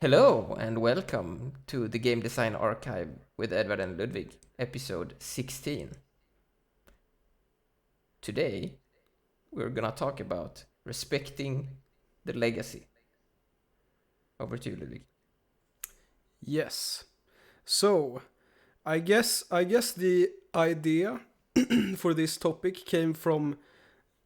Hello and welcome to the Game Design Archive with Edvard and Ludwig, episode 16. Today, we're gonna talk about respecting the legacy. Over to you, Ludwig. Yes. So, I guess the idea for this topic came from,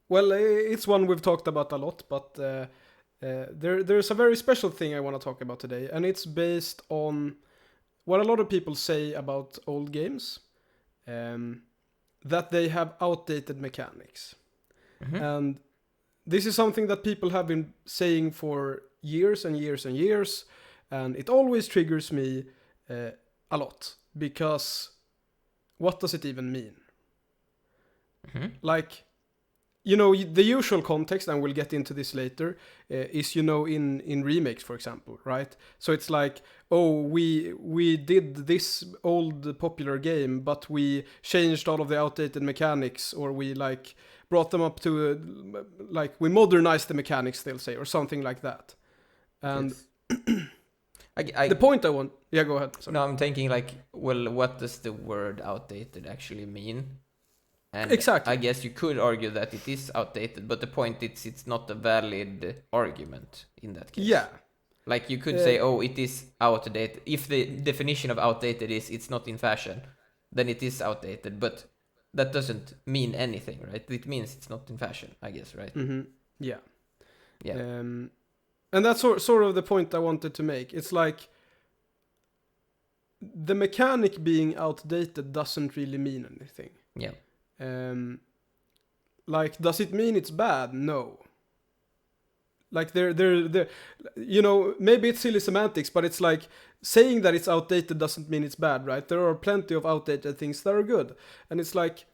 well, it's one we've talked about a lot, but there's a very special thing I want to talk about today, and it's based on what a lot of people say about old games, that they have outdated mechanics. And this is something that people have been saying for years and years and years, and it always triggers me a lot, because what does it even mean? Like, the usual context, and we'll get into this later, is, in remakes, for example, right? So it's like, oh, we did this old popular game, but we changed all of the outdated mechanics, or we brought them up to, we modernized the mechanics, they'll say, or something like that. And I the point I want... Yeah, go ahead. Sorry. No, I'm thinking what does the word outdated actually mean? And Exactly. I guess you could argue that it is outdated, but the point is it's not a valid argument in that case. Yeah. Like you could say, oh, it is outdated. If the definition of outdated is it's not in fashion, then it is outdated. But that doesn't mean anything, right? It means it's not in fashion, I guess, right? Mm-hmm. Yeah. Yeah. And that's sort of the point I wanted to make. It's like the mechanic being outdated doesn't really mean anything. Yeah. Does it mean it's bad? No. Maybe it's silly semantics, but it's like saying that it's outdated doesn't mean it's bad, right? There are plenty of outdated things that are good. And it's like,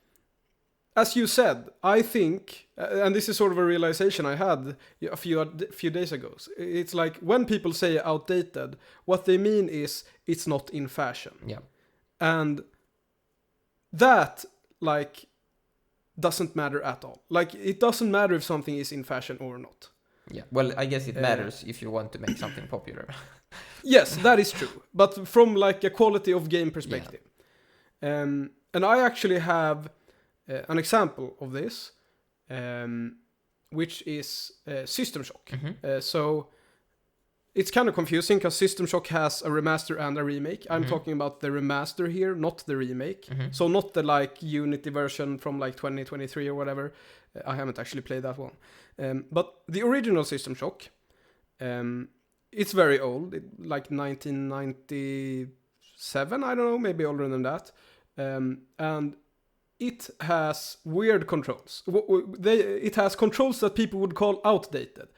as you said, I think, and this is sort of a realization I had a few days ago. It's like when people say outdated, what they mean is it's not in fashion. Yeah. And that, doesn't matter at all. It doesn't matter if something is in fashion or not. Yeah. Well, I guess it matters if you want to make something popular. Yes, that is true. But from a quality of game perspective. Yeah. And I actually have an example of this, which is System Shock. So it's kind of confusing because System Shock has a remaster and a remake. I'm talking about the remaster here, not the remake. So not the Unity version from 2023 or whatever. I haven't actually played that one. But the original System Shock, it's very old, 1997, I don't know, maybe older than that. And it has weird controls. It has controls that people would call outdated.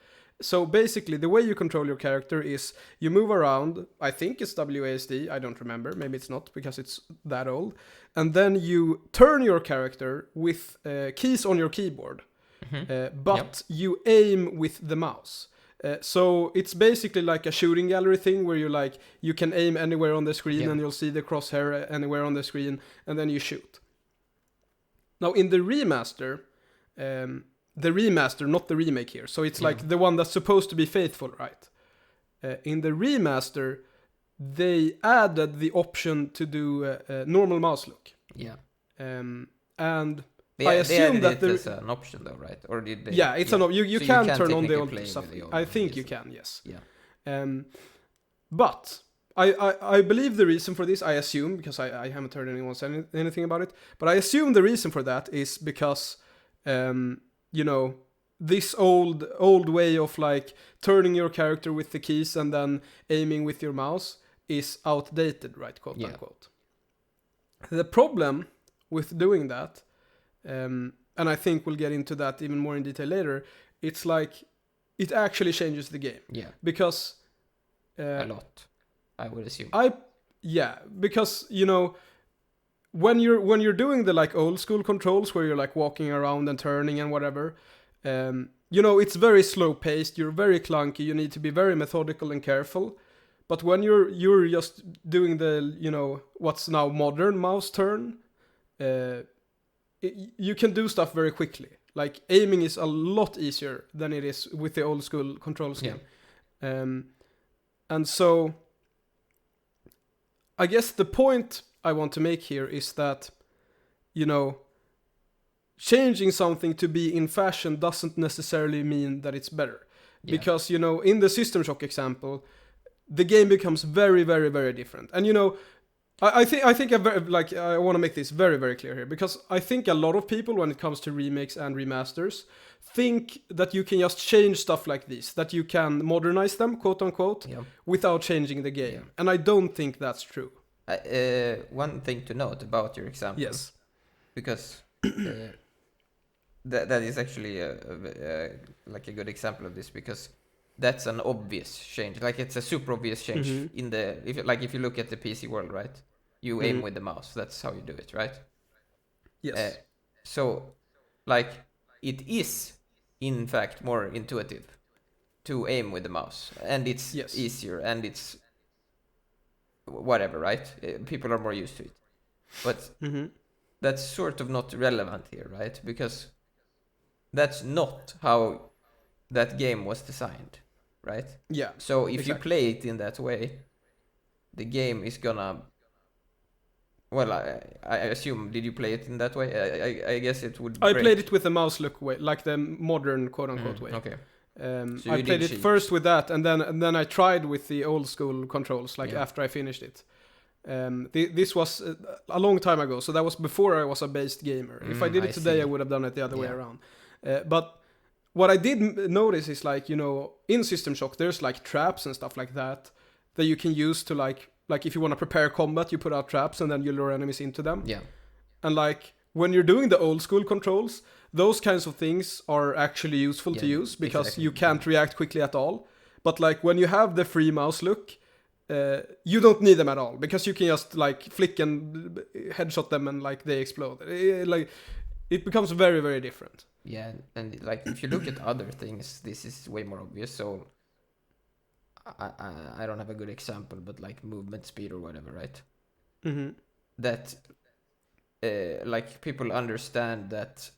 So basically, the way you control your character is you move around. I think it's WASD. I don't remember. Maybe it's not because it's that old. And then you turn your character with keys on your keyboard. But you aim with the mouse. So it's basically like a shooting gallery thing where you can aim anywhere on the screen and you'll see the crosshair anywhere on the screen and then you shoot. Now in the remaster, not the remake here. So it's the one that's supposed to be faithful, right? In the remaster, they added the option to do a normal mouse look. Yeah. And I assume that there's an option though, right? Or did they? Yeah, it's an option. You so can you turn on the old stuff. I think you can, yes. Yeah. But I believe the reason for this, I assume, because I haven't heard anyone say anything about it, but I assume the reason for that is because this old way of turning your character with the keys and then aiming with your mouse is outdated, right? Quote unquote. The problem with doing that, and I think we'll get into that even more in detail later, it's it actually changes the game. Yeah. Because a lot, I would assume. Because when you're doing the old school controls where you're walking around and turning and whatever, it's very slow paced, you're very clunky, you need to be very methodical and careful. But when you're just doing the what's now modern mouse turn, you can do stuff very quickly. Aiming is a lot easier than it is with the old school control scheme. And so I guess the point I want to make here is that, you know, changing something to be in fashion doesn't necessarily mean that it's better. Yeah. Because, you know, in the System Shock example, the game becomes very, very, very different. And, you know, I think I want to make this very, very clear here, because I think a lot of people, when it comes to remakes and remasters, think that you can just change stuff like this, that you can modernize them, quote unquote, Yeah. without changing the game. Yeah. And I don't think that's true. One thing to note about your example, Yes. because that is actually like a good example of this, because that's an obvious change. Like, it's a super obvious change in the if you look at the PC world, right? You aim with the mouse. That's how you do it, right? Yes. So, like, it is in fact more intuitive to aim with the mouse, and it's easier, and it's whatever, right? People are more used to it, but that's sort of not relevant here, right? Because that's not how that game was designed, right? Yeah. So if you play it in that way, the game is gonna... Well, I assume, did you play it in that way? I guess it would I break. played it with the mouse look way, like the modern quote-unquote way. Okay. So I played it first with that, and then I tried with the old school controls, like after I finished it. This was a long time ago, so that was before I was a based gamer. If I did it today, I would have done it the other way around. But what I did notice is, like, you know, in System Shock, there's like traps and stuff like that you can use to like if you want to prepare combat, you put out traps and then you lure enemies into them. Yeah. And like when you're doing the old school controls, those kinds of things are actually useful to use, because you can't react quickly at all. But like when you have the free mouse look, you don't need them at all, because you can just like flick and headshot them and like they explode. Like it becomes very, very different. Yeah, and like if you look at other things, this is way more obvious. So I don't have a good example, but like movement speed or whatever, right? That like people understand that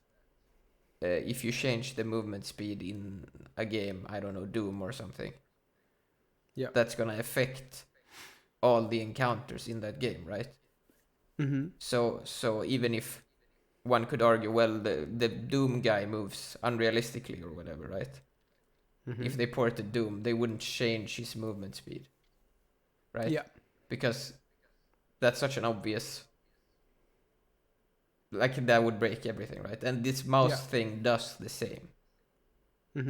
if you change the movement speed in a game, I don't know, Doom or something, that's gonna affect all the encounters in that game, right? So even if one could argue, well, the Doom guy moves unrealistically or whatever, right? If they ported Doom, they wouldn't change his movement speed, right? Yeah. Because that's such an obvious... Like, that would break everything, right? And this mouse thing does the same.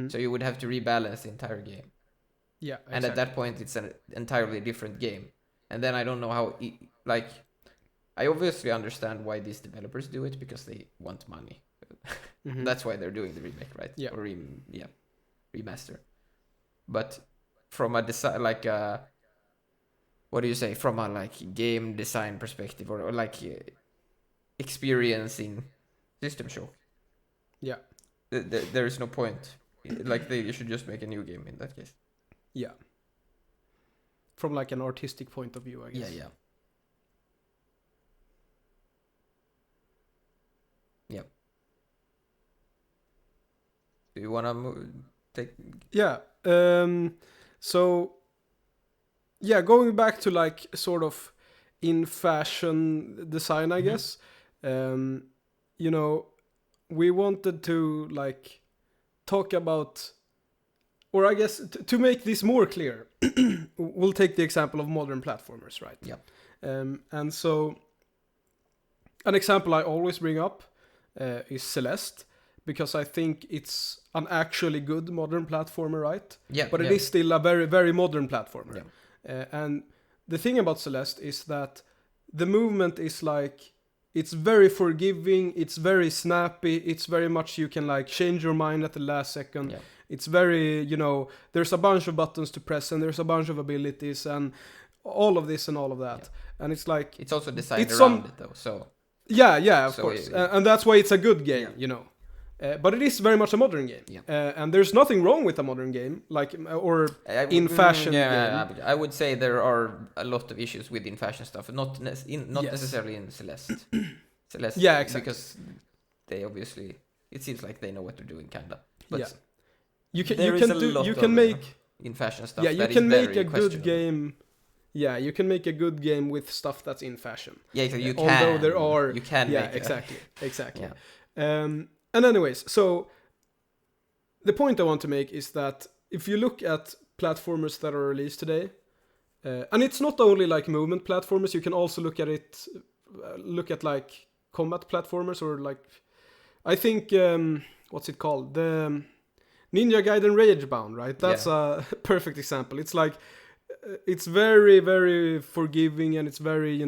So you would have to rebalance the entire game. Yeah, exactly. And at that point, it's an entirely different game. And then I don't know how... like, I obviously understand why these developers do it, because they want money. That's why they're doing the remake, right? Yeah. Or remaster. But from a design, like what do you say? From a like game design perspective, or like experiencing System Shock. Yeah. There is no point. Like you should just make a new game in that case. Yeah. From like an artistic point of view, I guess. Yeah. Do you wanna take? Yeah. So. Yeah, going back to like sort of in fashion design, I guess. You know, we wanted to like talk about, or I guess to make this more clear, we'll take the example of modern platformers, right? Yeah. And so an example I always bring up is Celeste, because I think it's an actually good modern platformer, right? Yeah. But it is still a very, very modern platformer. Yeah. And the thing about Celeste is that the movement is like, it's very forgiving, it's very snappy, it's very much you can like change your mind at the last second. Yeah. It's very, you know, there's a bunch of buttons to press and there's a bunch of abilities and all of this and all of that. Yeah. And it's like... It's also designed around it though, so... Yeah, of course. And that's why it's a good game, you know. But it is very much a modern game. Yeah. And there's nothing wrong with a modern game, like, or in fashion game. I would say there are a lot of issues with in fashion stuff, not necessarily in Celeste. Celeste, yeah, exactly. Because they obviously, it seems like they know what they're doing, kinda. But you can make in fashion stuff Yeah, you that can is make very a good questionable. game. Yeah, you can make a good game with stuff that's in fashion. Yeah, exactly. You Although can. there are, You can yeah, make exactly. yeah. And anyways, so the point I want to make is that if you look at platformers that are released today, and it's not only like movement platformers, you can also look at it, look at like combat platformers, or like, I think, what's it called? The Ninja Gaiden Ragebound, right? That's Yeah. a perfect example. It's like, it's very, very forgiving, and it's very,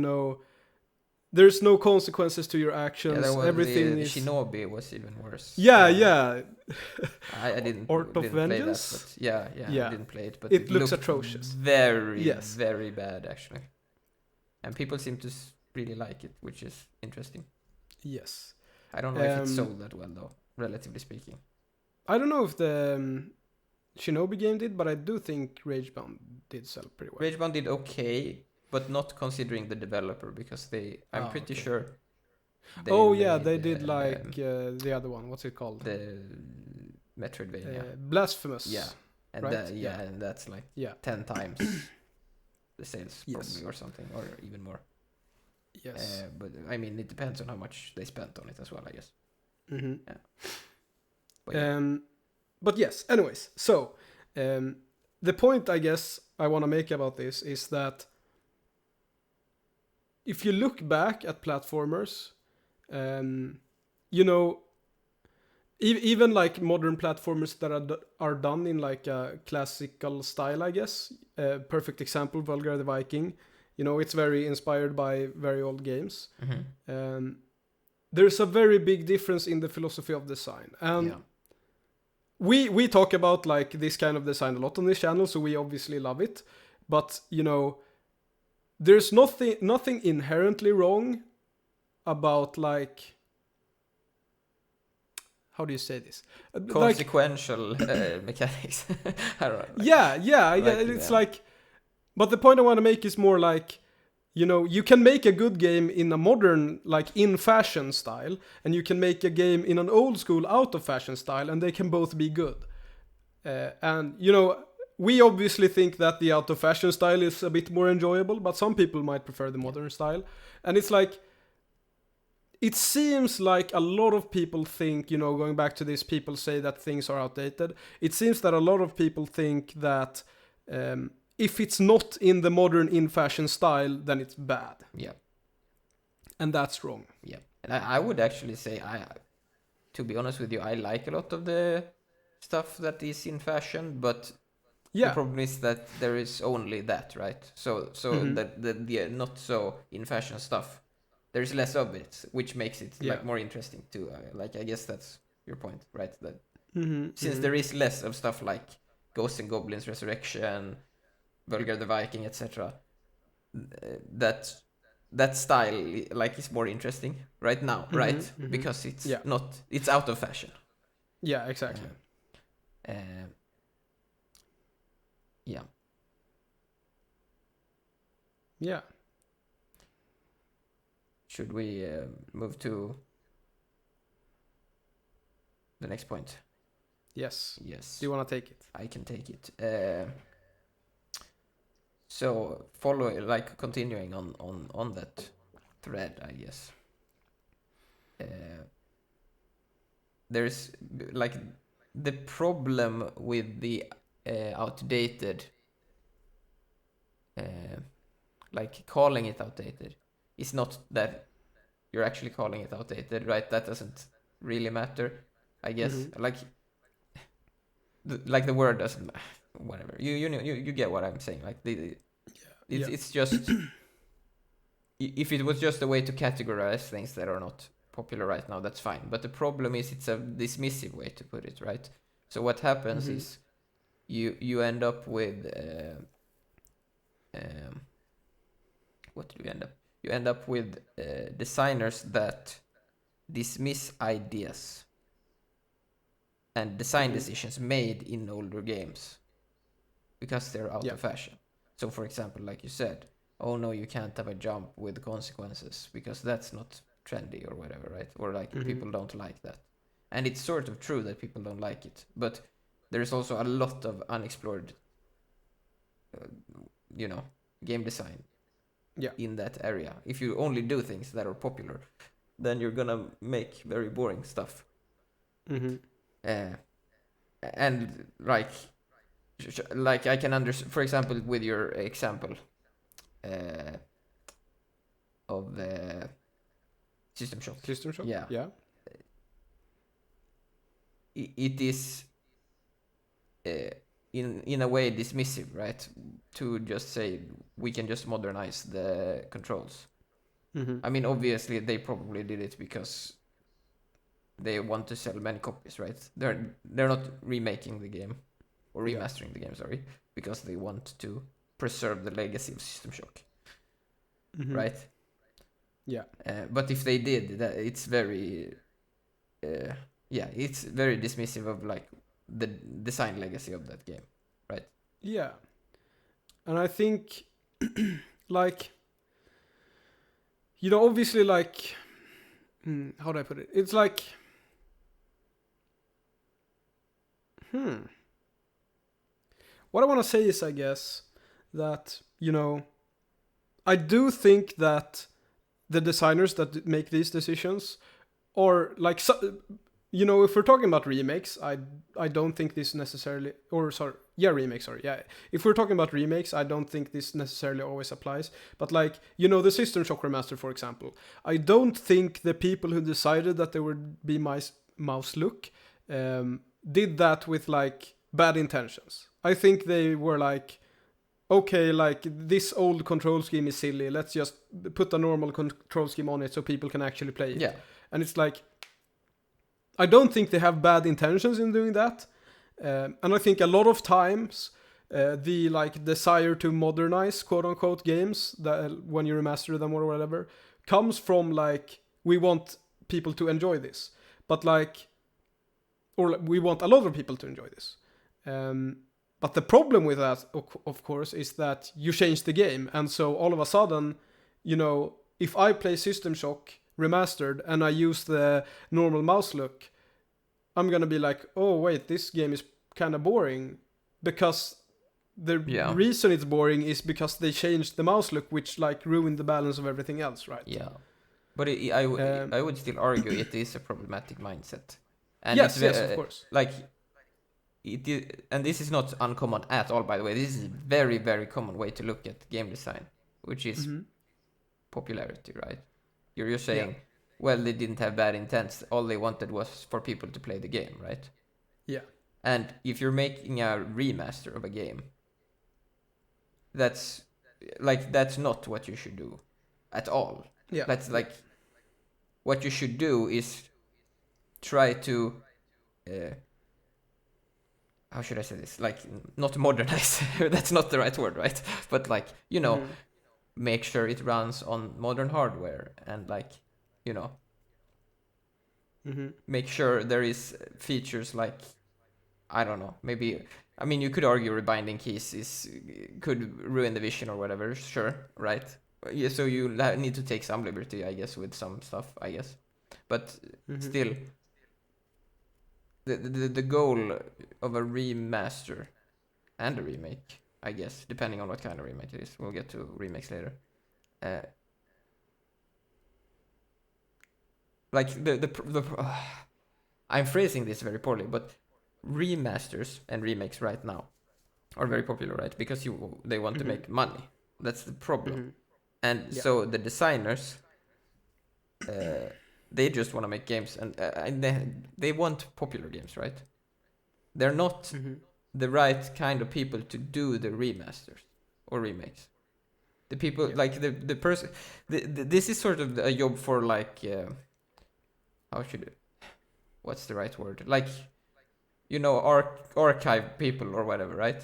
there's no consequences to your Yeah, actions. there was Everything the is. Shinobi was even worse. Yeah, yeah. I didn't Art of didn't play that, Vengeance? but yeah, I Yeah. didn't play it, but It it looks looked atrocious. very, Yes. very bad actually, and people seem to really like it, which is interesting. Yes. I don't know if it sold that well though, relatively speaking. I don't know if the Shinobi game did, but I do think Ragebound did sell pretty well. Ragebound did okay, but not considering the developer, because I'm pretty sure. They did like the other one. What's it called? The Metroidvania. Blasphemous. Yeah, and right? and that's like 10 times the sales probably, or something, or even more. Yes. But I mean, it depends on how much they spent on it as well, I guess. Mm-hmm. Yeah. But yes. Anyways, so the point I guess I want to make about this is that if you look back at platformers, even like modern platformers that are done in like a classical style, I guess. Perfect example, Vulgar the Viking. It's very inspired by very old games. Mm-hmm. There's a very big difference in the philosophy of design, and we talk about like this kind of design a lot on this channel, so we obviously love it. But there's nothing inherently wrong about like, how do you say this? Consequential mechanics. I don't know. Yeah. It's like, but the point I want to make is more like, you can make a good game in a modern, like in fashion style, and you can make a game in an old school out of fashion style, and they can both be good. And we obviously think that the out of fashion style is a bit more enjoyable, but some people might prefer the modern style. And it's like, it seems like a lot of people think, going back to this, people say that things are outdated. It seems that a lot of people think that if it's not in the modern in fashion style, then it's bad. Yeah. And that's wrong. Yeah. And I would actually say, to be honest with you, I like a lot of the stuff that is in fashion, but the problem is that there is only that, right? So that the not so in fashion stuff, there's less of it, which makes it like more interesting too. Like, I guess that's your point, right? That since there is less of stuff like Ghosts and Goblins Resurrection, Vulgar the Viking, etc., that style like is more interesting right now, right? Because it's out of fashion. Yeah, exactly. Yeah. Yeah. Should we move to the next point? Yes. Yes. Do you want to take it? I can take it. So continuing on that thread, I guess. There's like the problem with the outdated, like calling it outdated, is not that you're actually calling it outdated, right? That doesn't really matter, I guess. Like the word doesn't, whatever. You get what I'm saying. Like it's just if it was just a way to categorize things that are not popular right now, that's fine. But the problem is it's a dismissive way to put it, right? So what happens is you end up with what do you end up? You end up with designers that dismiss ideas and design decisions made in older games because they're out of fashion. So, for example, like you said, oh no, you can't have a jump with consequences because that's not trendy or whatever, right? Or like people don't like that. And it's sort of true that people don't like it, but there's also a lot of unexplored game design Yeah. in that area. If you only do things that are popular, then you're gonna make very boring stuff. Mm-hmm. And like I can understand, for example, with your example of the System Shock. System Shock. Yeah. Yeah. It is in a way dismissive, right? To just say we can just modernize the controls. Mm-hmm. I mean, obviously they probably did it because they want to sell many copies, right? They're not remaking the game or remastering the game, sorry, because they want to preserve the legacy of System Shock, Mm-hmm. right? Yeah. But if they did, that it's very, it's very dismissive of like the design legacy of that game, right? Yeah. And I think, like, obviously, like, how do I put it? It's like, what I want to say is, I guess, that, I do think that the designers that make these decisions are like, if we're talking about remakes, I don't think this necessarily, or sorry, yeah, remakes, sorry, yeah. If we're talking about remakes, I don't think this necessarily always applies. But like, the System Shock remaster, for example, I don't think the people who decided that there would be mouse look did that with like bad intentions. I think they were like, okay, like this old control scheme is silly. Let's just put a normal control scheme on it so people can actually play it. Yeah. And it's like, I don't think they have bad intentions in doing that. And I think a lot of times the like desire to modernize quote unquote games that when you remaster them or whatever comes from like, we want people to enjoy this, but like, or we want a lot of people to enjoy this. But the problem with that, of course, is that you change the game, and so all of a sudden, if I play System Shock remastered and I use the normal mouse look, I'm gonna be like, oh wait, this game is kind of boring, because the reason it's boring is because they changed the mouse look, which like ruined the balance of everything else, right? Yeah, but I would still argue it is a problematic mindset, and yes, of course. Like it is, and this is not uncommon at all, by the way. This is a very, very common way to look at game design, which is popularity, right? You're saying, well, they didn't have bad intents. All they wanted was for people to play the game, right? Yeah. And if you're making a remaster of a game, that's not what you should do at all. Yeah. That's like, what you should do is try to how should I say this? Like, not modernize. That's not the right word, right? But like, make sure it runs on modern hardware, and like, make sure there is features like, I don't know, maybe, I mean, you could argue rebinding keys could ruin the vision or whatever, sure, right? Yeah, so you need to take some liberty, I guess, with some stuff, I guess. But still, the goal of a remaster and a remake, I guess, depending on what kind of remake it is. We'll get to remakes later. Like I'm phrasing this very poorly, but remasters and remakes right now are very popular, right? Because they want to make money. That's the problem. And so the designers, they just want to make games, and they want popular games, right? They're not the right kind of people to do the remasters or remakes. The people like the person. This is sort of a job for like what's the right word? Like, archive people or whatever, right?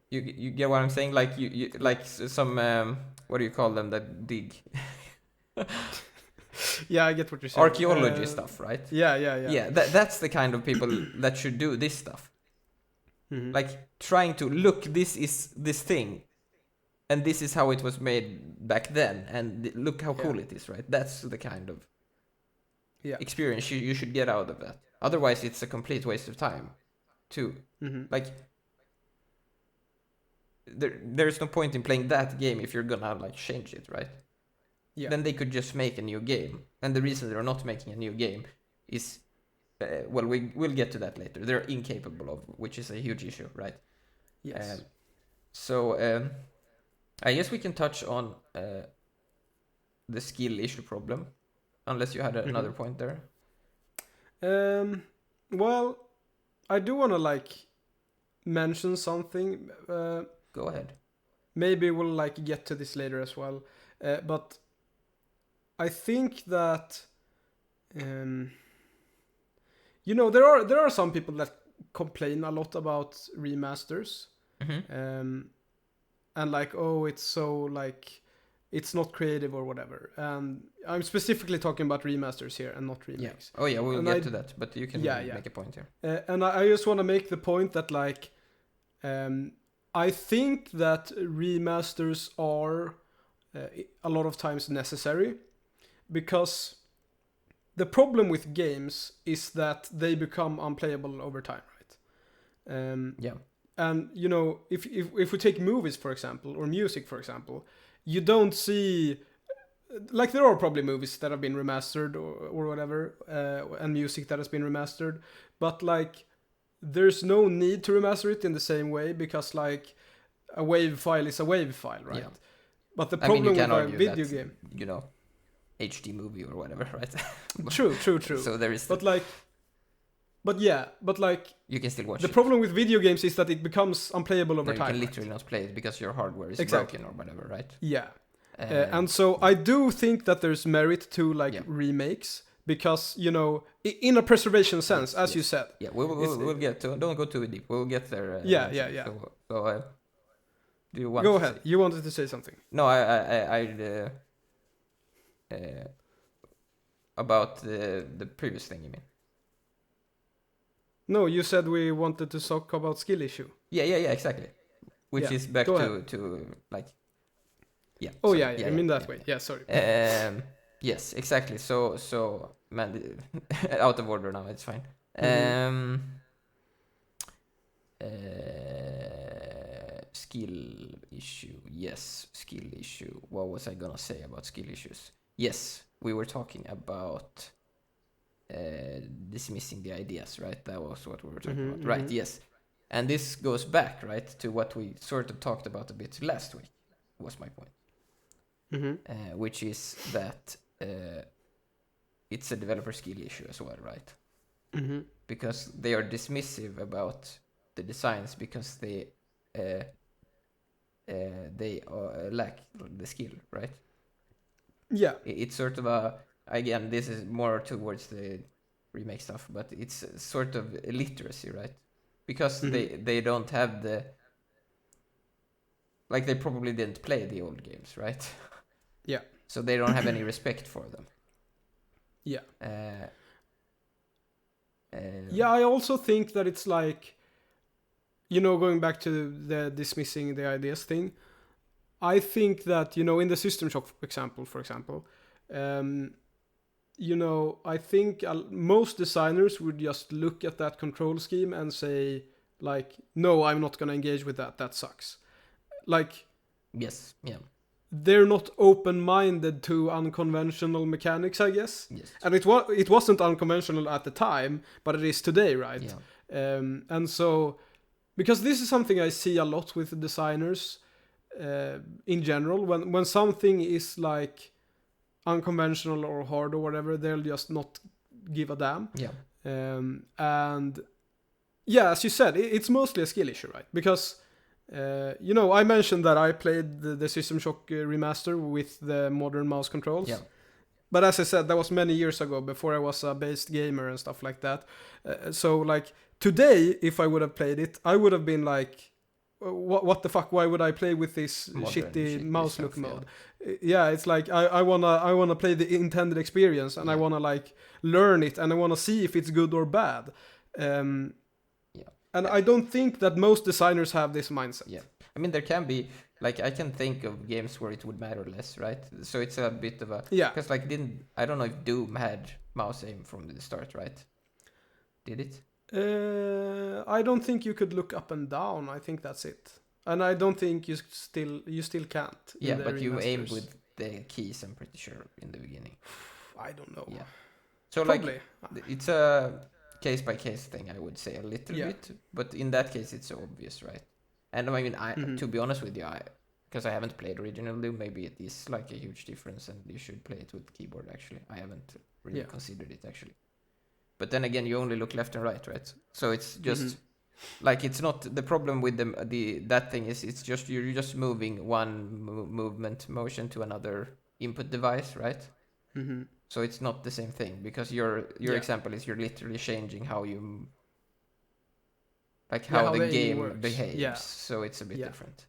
You get what I'm saying? Like you like some what do you call them that dig? Yeah, I get what you're saying. Archaeology stuff, right? Yeah. Yeah, that's the kind of people that should do this stuff. Like, trying to look, this is this thing, and this is how it was made back then, and look how cool it is, right? That's the kind of experience you should get out of that. Otherwise, it's a complete waste of time, too. Like, there's no point in playing that game if you're gonna like change it, right? Yeah. Then they could just make a new game, and the reason they're not making a new game is, well, we'll get to that later. They're incapable of, which is a huge issue, right? Yes. So I guess we can touch on the skill issue problem, unless you had another point there. Well, I do want to like mention something. Go ahead. Maybe we'll like get to this later as well. But I think that you know, there are some people that complain a lot about remasters. And like, oh, it's so like it's not creative or whatever. And I'm specifically talking about remasters here and not remakes. Yeah. Oh yeah, we'll And get to that, but you can make a point here. And I just want to make the point that like I think that remasters are a lot of times necessary, because the problem with games is that they become unplayable over time, right? Yeah. And you know, if we take movies for example, or music for example, you don't see, like, there are probably movies that have been remastered or whatever, and music that has been remastered, but like there's no need to remaster it in the same way, because like a wave file is a wave file, right? Yeah. But the problem with a video that, game, you know, HD movie or whatever, right? True. So there is, but like you can still watch the it. problem with video games is that it becomes unplayable over time. You can literally not play it because your hardware is broken or whatever, right? Yeah. And so I do think that there's merit to like remakes, because you know, in a preservation sense, as you said. Yeah, we'll get to. Don't go too deep. We'll get there. Yeah. So do you want? Go ahead. You wanted to say something. No, I about the previous thing, you mean? No, you said we wanted to talk about skill issue. Yeah, exactly. Which is back to like. Yeah. Oh yeah. I mean that way. Yeah, sorry. Yes, exactly. So man, out of order now. It's fine. Skill issue. Yes, skill issue. What was I gonna say about skill issues? Yes, we were talking about dismissing the ideas, right? That was what we were talking about. Right, yes. And this goes back, right, to what we sort of talked about a bit last week, was my point. Which is that it's a developer skill issue as well, right? Because they are dismissive about the designs because they lack the skill, right? Yeah. It's sort of a, again, this is more towards the remake stuff, but it's sort of illiteracy, right? Because they don't have the, like, they probably didn't play the old games, right? Yeah. So they don't have any respect for them. Yeah. Yeah, I also think that it's like, you know, going back to the dismissing the ideas thing, I think that, you know, in the System Shock example, for example, you know, I think most designers would just look at that control scheme and say, like, no, I'm not going to engage with that. That sucks. Like, yes, yeah. They're not open-minded to unconventional mechanics, I guess. Yes. And it wasn't unconventional at the time, but it is today, right? Yeah. And so, because this is something I see a lot with designers in general, when something is like unconventional or hard or whatever, they'll just not give a damn. Yeah. And yeah, as you said, it's mostly a skill issue, right? Because you know, I mentioned that I played the System Shock remaster with the modern mouse controls. Yeah. But as I said, that was many years ago, before I was a based gamer and stuff like that. So like today, if I would have played it, I would have been like, what the fuck? Why would I play with this shitty mouse look mode? Yeah, it's like I wanna play the intended experience, and I wanna like learn it, and I wanna see if it's good or bad. And I don't think that most designers have this mindset. Yeah. I mean, there can be, like, I can think of games where it would matter less, right? So it's a bit of a... Yeah. Because, like, I don't know if Doom had mouse aim from the start, right? Did it? I don't think you could look up and down. I think that's it. and I don't think you still can't. Yeah, in the but you aim remasters. with the keys, I'm pretty sure, in the beginning. I don't know. Yeah. So Probably. like, it's a case by case thing, I would say a little Yeah. bit, but in that case, it's so obvious, right? And I mean, to be honest with you, because I haven't played original Doom, maybe it is like a huge difference, and you should play it with keyboard. Actually, I haven't really considered it actually. But then again, you only look left and right, right? So it's just like, it's not the problem with that thing is, it's just you're just moving one movement motion to another input device, right? So it's not the same thing, because your example is you're literally changing how you how the game behaves. Yeah. So it's a bit different.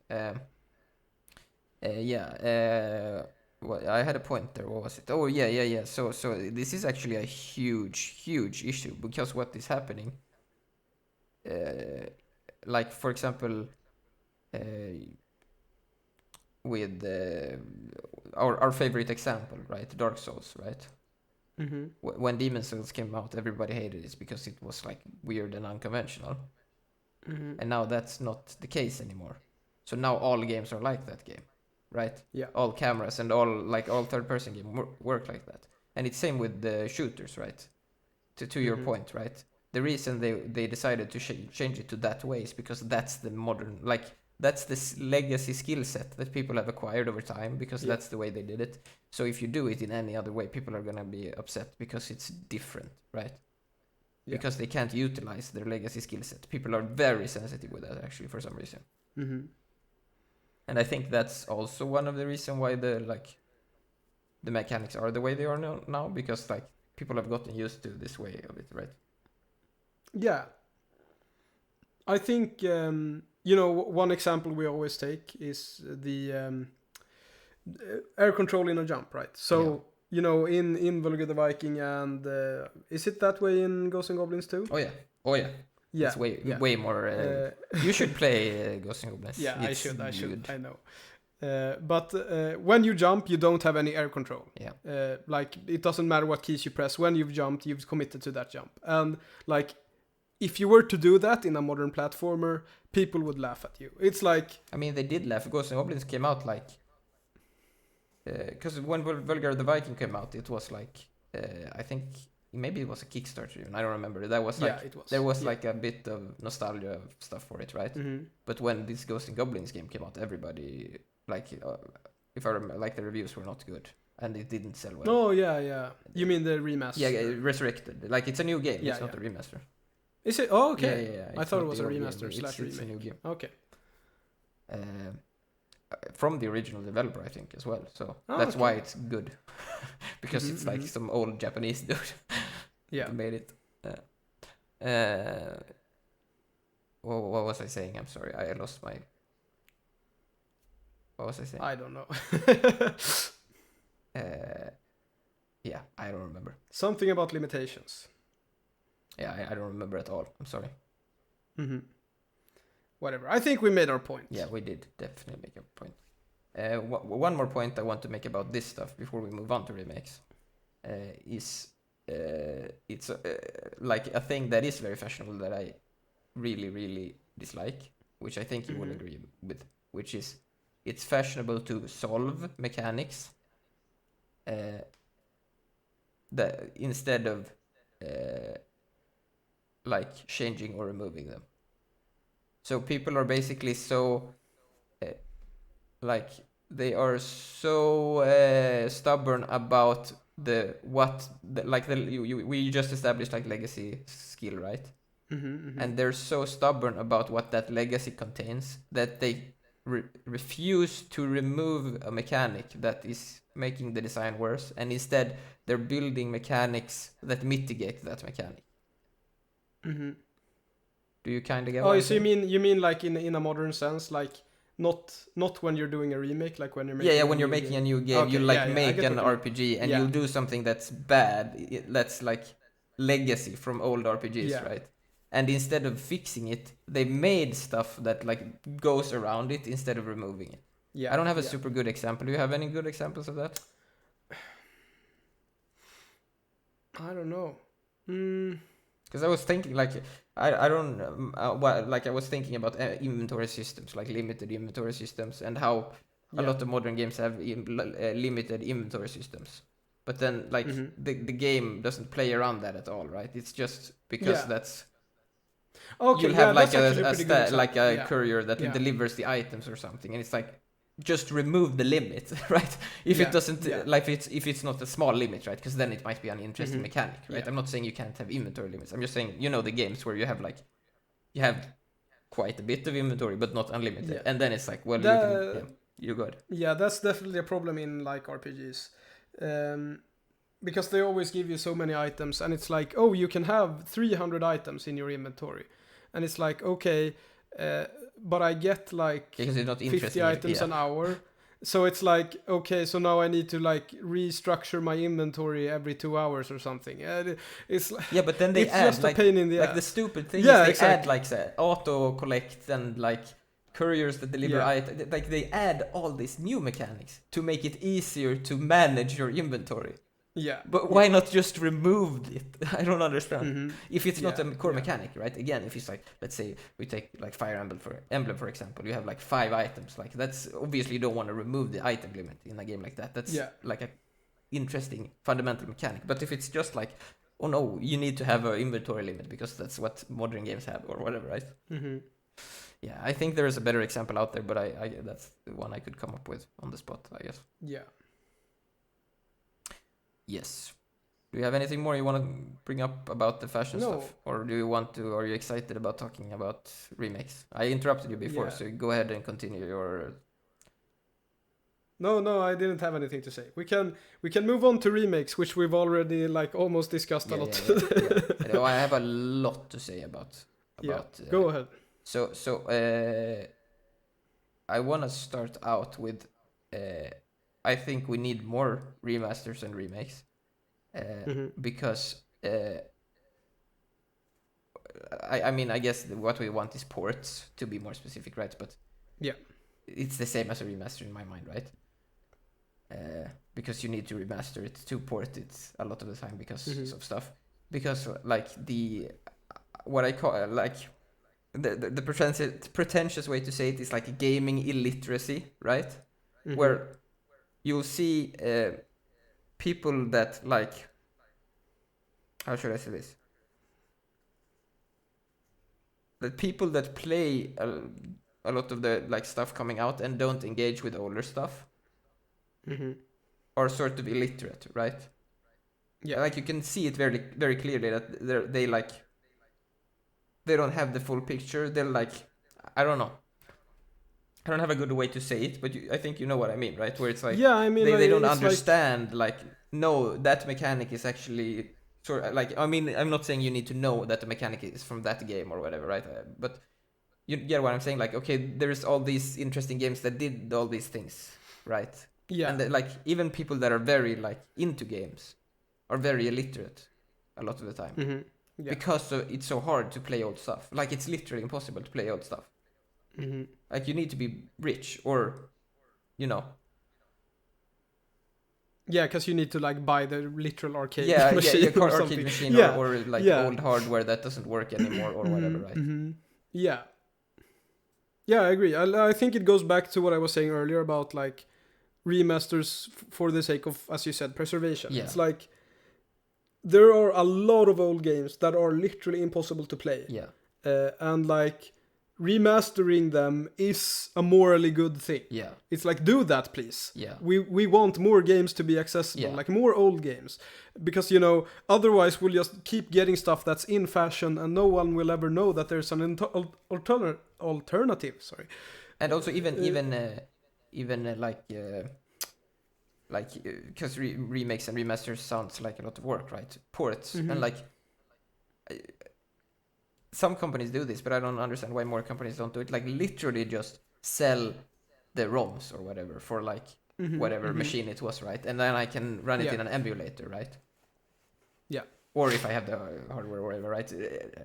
Well, I had a point there. What was it? Oh yeah. So this is actually a huge issue, because what is happening, like for example, with our favorite example, right? Dark Souls, right? When Demon Souls came out, everybody hated it because it was like weird and unconventional. And now that's not the case anymore. So now all games are like that game, right? Yeah. All cameras and all third-person games work like that. And it's same with the shooters, right? To your point, right? The reason they decided to change it to that way is because that's the modern, like, that's the legacy skill set that people have acquired over time, because that's the way they did it. So if you do it in any other way, people are gonna be upset because it's different, right? Yeah. Because they can't utilize their legacy skill set. People are very sensitive with that, actually, for some reason. And I think that's also one of the reasons why the mechanics are the way they are now, because like people have gotten used to this way of it, right? Yeah. I think one example we always take is the air control in a jump, right? So in Vulgar the Viking, and is it that way in Ghosts and Goblins too? Oh yeah. Yeah. It's way more. You should play Ghosts and Goblins. Yeah, I should. I know. But when you jump, you don't have any air control. Yeah. Like, it doesn't matter what keys you press. When you've jumped, you've committed to that jump. And like, if you were to do that in a modern platformer, people would laugh at you. It's like, I mean, they did laugh. Ghosts and Goblins came out like, because when Vulgar the Viking came out, it was like, I think maybe it was a Kickstarter even. I don't remember. That was like, it was. There was like a bit of nostalgia stuff for it, right? But when this Ghosts and Goblins game came out, everybody, like, if I remember, like, the reviews were not good and it didn't sell well. Oh yeah. You mean the remaster? Yeah, Resurrected. Like, it's a new game. It's not a remaster. Is it? Oh, okay. Yeah. I thought it was a remaster / remake. It's a new game. Okay. From the original developer, I think, as well. So that's why it's good. Because it's like some old Japanese dude who made it. What was I saying? I'm sorry. I lost my... What was I saying? I don't know. Yeah, I don't remember. Something about limitations. Yeah, I don't remember at all. I'm sorry. Whatever. I think we made our point. Yeah, we did definitely make a point. One more point I want to make about this stuff before we move on to remakes is it's like a thing that is very fashionable that I really dislike, which I think you will agree with, which is it's fashionable to solve mechanics that instead of like changing or removing them. So people are basically so like they are so stubborn about we just established like legacy skill, right? And they're so stubborn about what that legacy contains that they refuse to remove a mechanic that is making the design worse, and instead they're building mechanics that mitigate that mechanic. Do you kind of get? Oh, so you mean like in a modern sense, like not when you're doing a remake, like when you're making when you're making a new game, you make an RPG and you'll do something that's bad, that's like legacy from old RPGs, right? And instead of fixing it, they made stuff that like goes around it instead of removing it. I don't have a super good example. Do you have any good examples of that? I don't know. Because I was thinking like I don't well, like I was thinking about inventory systems, like limited inventory systems, and how a lot of modern games have limited inventory systems. But then like the game doesn't play around that at all, right? It's just because that's okay. you'll Yeah, have like that's actually a pretty good example. like a courier that delivers the items or something, and it's like just remove the limit, right? If it doesn't like if it's not a small limit, right? Because then it might be an interesting mechanic, right? I'm not saying you can't have inventory limits. I'm just saying, you know, the games where you have like you have quite a bit of inventory but not unlimited, and then it's like, well, you're good. Yeah, that's definitely a problem in like RPGs, because they always give you so many items, and it's like, oh, you can have 300 items in your inventory, and it's like, okay, but I get like Because it's not 50 items an hour. So it's like, okay, so now I need to like restructure my inventory every 2 hours or something. It's like, yeah, but then they it's add just like, a pain in the like ass. the stupid thing Yeah, is they exactly. add like say, auto collect and like couriers that deliver items. Like they add all these new mechanics to make it easier to manage your inventory. Yeah. But why not just remove it? I don't understand. If it's not a core mechanic, right? Again, if it's like, let's say we take like Fire Emblem for example, you have like 5 items. Like that's obviously you don't want to remove the item limit in a game like that. That's like a interesting fundamental mechanic. But if it's just like, oh no, you need to have an inventory limit because that's what modern games have or whatever, right? Yeah, I think there is a better example out there, but I that's the one I could come up with on the spot, I guess. Yeah. Yes. Do you have anything more you want to bring up about the fashion stuff? Or do you want to, are you excited about talking about remakes? I interrupted you before, so go ahead and continue your... No, I didn't have anything to say. We can move on to remakes, which we've already like almost discussed a lot. Yeah. I have a lot to say about go ahead. So I want to start out with I think we need more remasters and remakes because I mean, I guess what we want is ports, to be more specific, right? But it's the same as a remaster in my mind, right? Because you need to remaster it to port it a lot of the time because of stuff. Because like what I call like the pretentious way to say it is like gaming illiteracy, right? Where you'll see people that like, how should I say this? The people that play a lot of the like stuff coming out and don't engage with older stuff are sort of illiterate, right? Yeah, like you can see it very very clearly that they like they don't have the full picture. They're like, I don't know. I don't have a good way to say it, but I think you know what I mean, right? Where it's like, I mean, they don't understand, like, no, that mechanic is actually sort of like, I mean, I'm not saying you need to know that the mechanic is from that game or whatever, right? But you get what I'm saying? Like, okay, there's all these interesting games that did all these things, right? Yeah. And like, even people that are very like into games are very illiterate a lot of the time. Because it's so hard to play old stuff. Like, it's literally impossible to play old stuff. Like, you need to be rich or, you know. Yeah, because you need to like buy the literal arcade machine. Yeah, arcade machine or like old hardware that doesn't work anymore or whatever, right? Yeah. Yeah, I agree. I think it goes back to what I was saying earlier about like remasters for the sake of, as you said, preservation. Yeah. It's like there are a lot of old games that are literally impossible to play. Yeah. And like remastering them is a morally good thing. Yeah. It's like, do that, please. Yeah. We want more games to be accessible, like more old games. Because, you know, otherwise we'll just keep getting stuff that's in fashion and no one will ever know that there's an alternative. Sorry. And also even like because remakes and remasters sounds like a lot of work, right? Ports and like some companies do this, but I don't understand why more companies don't do it. Like literally just sell the ROMs or whatever for like whatever machine it was, right? And then I can run it in an emulator, right? Yeah. Or if I have the hardware or whatever, right?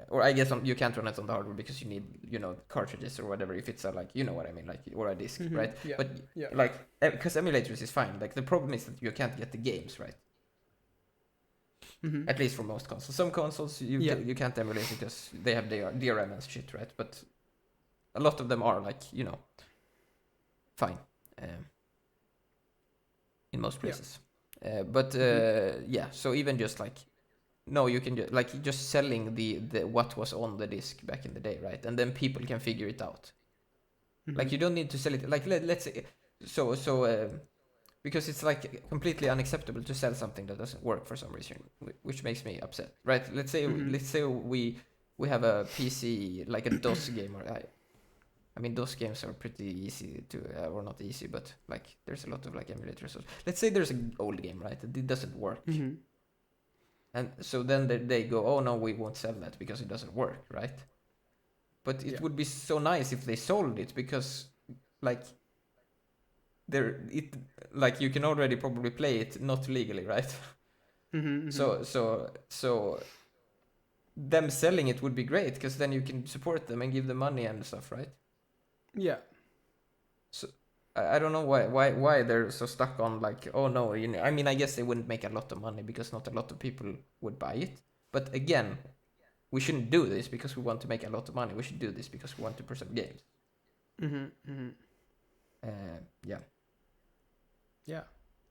Or I guess you can't run it on the hardware because you need, you know, cartridges or whatever. If it's a like, you know what I mean, like, or a disc, right? Yeah. But like, because emulators is fine. Like the problem is that you can't get the games, right? At least for most consoles. Some consoles you can't emulate because they have DRM and shit, right? But a lot of them are like, fine. In most places. So even just like, no, you can just selling the what was on the disc back in the day, right? And then people can figure it out. Like you don't need to sell it. Like let's say because it's like completely unacceptable to sell something that doesn't work for some reason, which makes me upset, right? Let's say we have a PC like a DOS game, or I mean DOS games are pretty easy to or not easy, but like there's a lot of like emulators. Let's say there's an old game, right? It doesn't work, and so then they go, oh no, we won't sell that because it doesn't work, right? But it would be so nice if they sold it, because like you can already probably play it not legally, right? So them selling it would be great, because then you can support them and give them money and stuff, right? Yeah. So I don't know why they're so stuck on like, oh no, I mean, I guess they wouldn't make a lot of money because not a lot of people would buy it. But again, we shouldn't do this because we want to make a lot of money. We should do this because we want to preserve games. Yeah.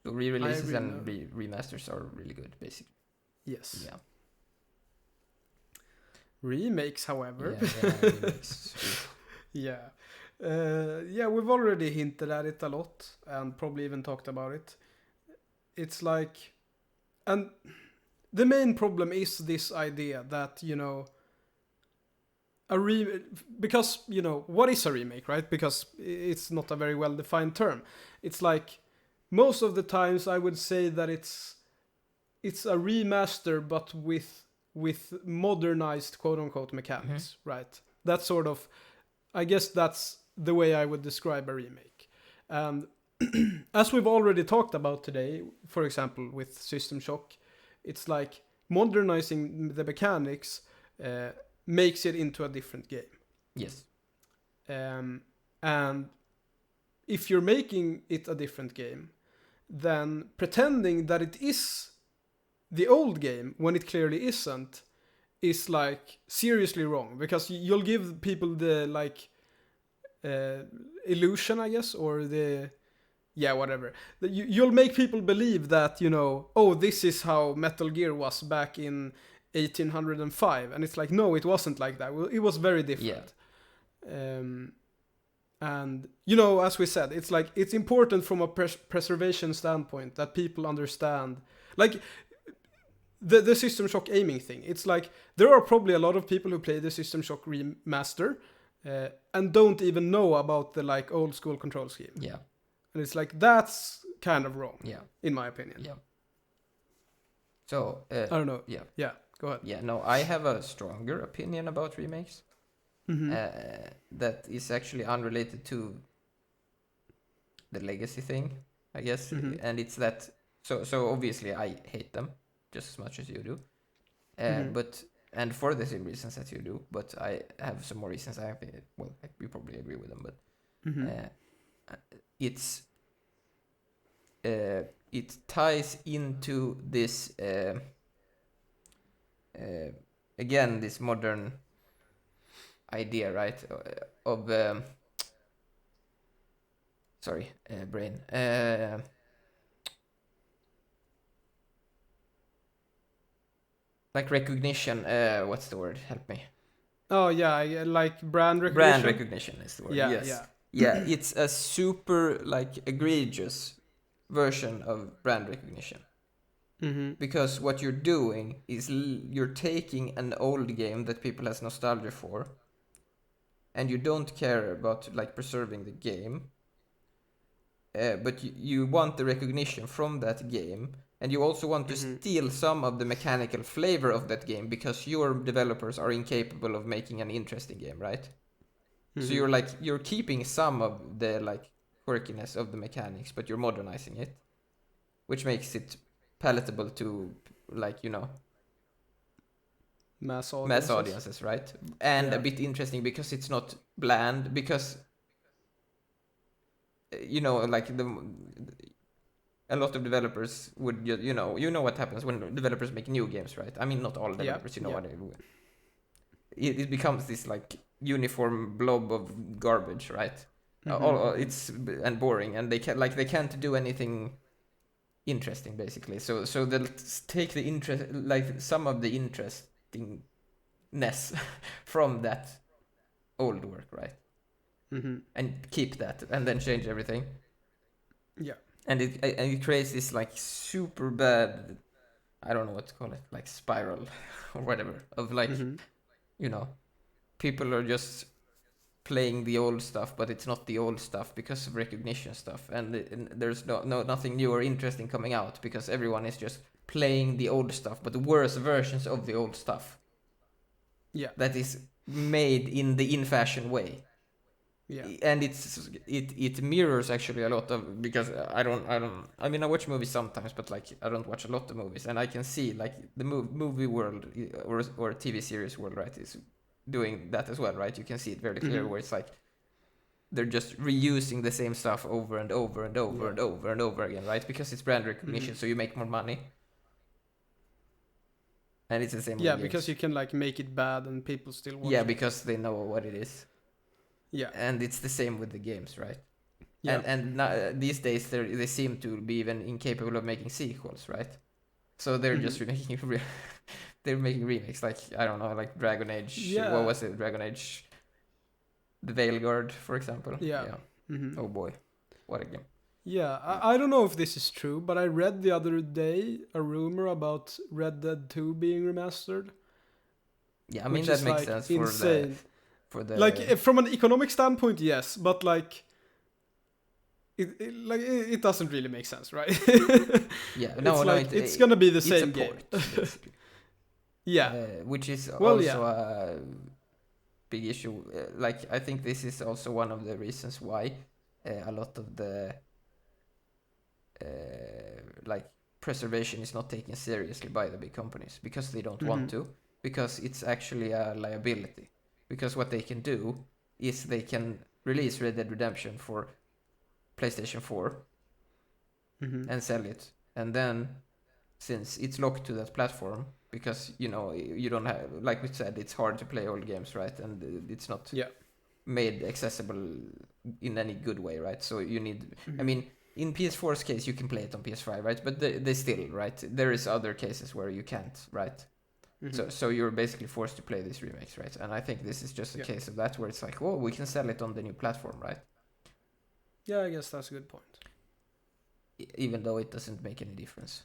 So re-releases and remasters are really good, basically. Yes. Yeah. Remakes, however. Remakes. Yeah. We've already hinted at it a lot and probably even talked about it. It's like, and the main problem is this idea that, because, what is a remake, right? Because it's not a very well-defined term. It's like, most of the times I would say that it's a remaster, but with modernized quote-unquote mechanics, right? That's sort of, I guess that's the way I would describe a remake. And as we've already talked about today, for example, with System Shock, it's like modernizing the mechanics makes it into a different game. Yes. And if you're making it a different game, then pretending that it is the old game when it clearly isn't is like seriously wrong, because you'll give people the like illusion, I guess, or the whatever. You'll make people believe that, oh, this is how Metal Gear was back in 1805, and it's like, no, it wasn't like that. It was very different. And as we said, it's like, it's important from a preservation standpoint that people understand, like the System Shock aiming thing. It's like, there are probably a lot of people who play the System Shock remaster and don't even know about the like old school control scheme. Yeah. And it's like, that's kind of wrong. Yeah. In my opinion. Yeah. So I don't know. Yeah. Yeah. Go ahead. Yeah. No, I have a stronger opinion about remakes. That is actually unrelated to the legacy thing, I guess. And it's that. So obviously I hate them just as much as you do. And for the same reasons that you do, but I have some more reasons. We probably agree with them, but it ties into this again, this modern idea, right? Of brain. Like recognition. What's the word? Help me. Oh yeah, like brand recognition. Brand recognition is the word. Yeah, yes. yeah. Yeah, it's a super like egregious version of brand recognition. Because what you're doing is you're taking an old game that people has nostalgia for, and you don't care about like preserving the game, but you want the recognition from that game, and you also want to steal some of the mechanical flavor of that game because your developers are incapable of making an interesting game, right? So you're keeping some of the like quirkiness of the mechanics, but you're modernizing it, which makes it palatable to like mass audiences, right? And a bit interesting because it's not bland, because like a a lot of developers would you know what happens when developers make new games, right? I mean, not all developers, what they do. It becomes this like uniform blob of garbage, right? It's and boring, and they can't do anything interesting, basically. So they'll take the interest, like some of the interestingness from that old work, right? And keep that, and then change everything. Yeah. And it creates this like super bad, I don't know what to call it, like spiral or whatever, of like people are just playing the old stuff, but it's not the old stuff because of recognition stuff, and there's nothing new or interesting coming out because everyone is just playing the old stuff, but worse versions of the old stuff. Yeah. That is made in the in-fashion way. Yeah. And it mirrors actually a lot of, because I mean, I watch movies sometimes, but like I don't watch a lot of movies, and I can see like the movie world or TV series world, right, is doing that as well, right? You can see it very clear where it's like they're just reusing the same stuff over and over and over and over and over again, right? Because it's brand recognition, so you make more money. And it's the same with games. Because you can like make it bad and people still watch it. Because they know what it is. Yeah. And it's the same with the games, right? Yeah. And now, these days they seem to be even incapable of making sequels, right? So they're just making they're making remakes, like I don't know, like Dragon Age. Yeah. What was it? Dragon Age, the Veilguard, for example. Yeah. Oh boy, what a game. Yeah, I don't know if this is true, but I read the other day a rumor about Red Dead 2 being remastered. Yeah, I mean that makes sense insane. for the like from an economic standpoint, yes, but like it doesn't really make sense, right? It's gonna be the same game. Basically. Which is a big issue. Like I think this is also one of the reasons why a lot of the like preservation is not taken seriously by the big companies, because they don't want to, because it's actually a liability. Because what they can do is they can release Red Dead Redemption for PlayStation 4 and sell it, and then since it's locked to that platform, because you don't have, like we said, it's hard to play old games, right? And it's not made accessible in any good way, right? So you need, I mean, in PS4's case you can play it on PS5, right? But they still, right, there is other cases where you can't, right? So you're basically forced to play these remakes, right? And I think this is just a case of that, where it's like, oh, we can sell it on the new platform, right? Yeah, I guess that's a good point. Even though it doesn't make any difference.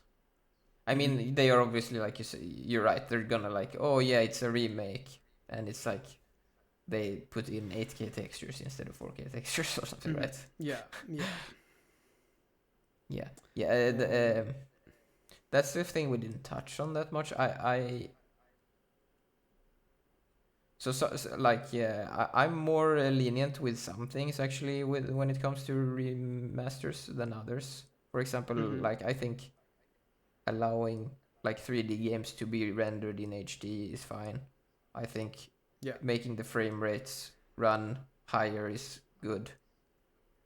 I mean, they are obviously, like you say, you're right, they're gonna like, oh yeah, it's a remake, and it's like they put in 8K textures instead of 4K textures or something, right? That's the thing we didn't touch on that much. I'm more lenient with some things actually when it comes to remasters than others. For example, like I think allowing like 3D games to be rendered in HD is fine. I think making the frame rates run higher is good.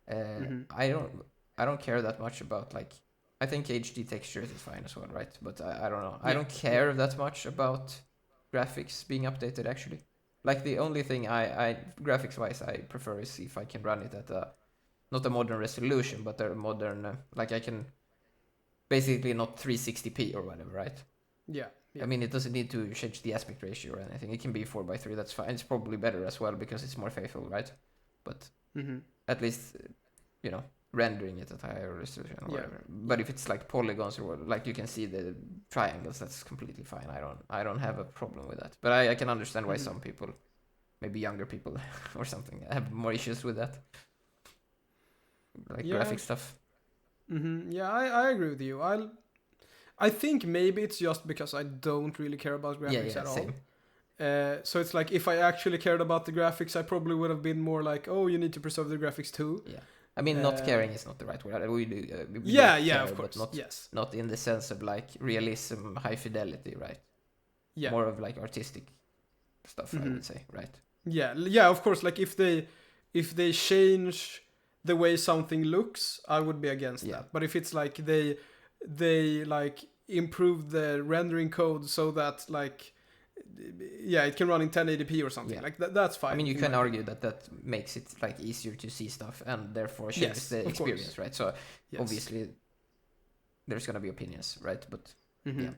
I don't care that much about, like, I think HD textures is fine as well, right? But I don't know. I don't care that much about graphics being updated, actually. Like, the only thing I graphics-wise I prefer is if I can run it at not a modern resolution, but a modern, like I can basically not 360p or whatever, right? Yeah. I mean, it doesn't need to change the aspect ratio or anything. It can be 4:3, that's fine. It's probably better as well because it's more faithful, right? But at least, rendering it at higher resolution or whatever. But if it's like polygons or like you can see the triangles, that's completely fine. I don't have a problem with that. But I can understand why some people, maybe younger people or something, have more issues with that. Like graphic stuff. Yeah, I agree with you. I think maybe it's just because I don't really care about graphics at all. Same. So it's like, if I actually cared about the graphics, I probably would have been more like, oh, you need to preserve the graphics too. Yeah. I mean, not caring is not the right word. We care, of course. But not in the sense of like realism, high fidelity, right? Yeah. More of like artistic stuff, I would say, right? Yeah, of course. Like if they change the way something looks, I would be against Yeah. that. But if it's like they like improve the rendering code so that like it can run in 1080p or something like that, that's fine. I mean, you can argue that makes it like easier to see stuff and therefore changes the experience, right? So obviously there's gonna be opinions, right? But yeah,